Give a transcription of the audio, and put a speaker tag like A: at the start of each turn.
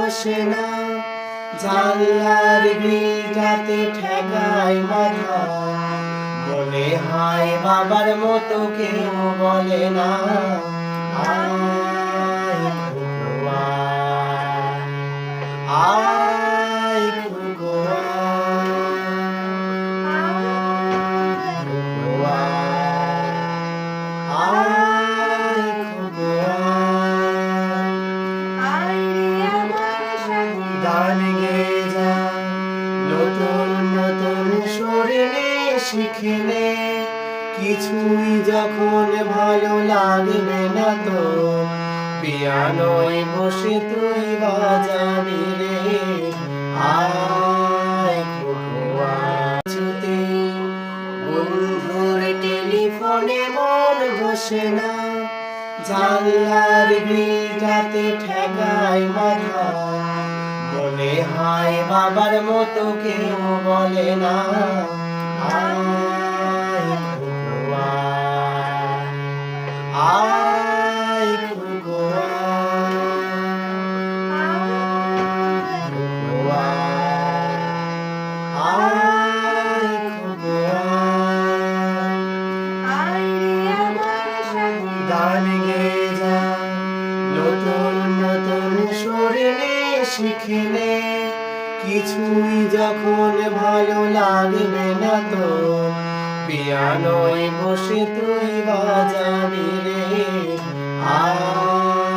A: বসে না, জানলার গ্রিলটাতে ঠেকায় মাথা। মনে হয় বাবার মতো কেউ বলে না, আয় খোকা আয় খোকা আয় খোকা। গান গেয়ে যা, নতুন নতুন শরীরে শিখে নে, কিছুই যখন ভালো লাগবে না তো, পিয়ানোয় বসে তুই বাজাবি রে, আয় খোকা। ছুতে বন্ধুর টেলিফোনে মন বসে না, জানলার গ্রিলটাতে ঠেকায় মাথা। মনে হয় বাবার মতো কেউ বলে না, আয় খোকা আয় খোকা খোকা আয় খোকা। গান গেয়ে যা, নতুন নতুন শরীরে শিখে নে, কিছুই যখন ভালো লাগবে না তো, পিয়ানোয় বসে তুই বাজাবি রে, আয়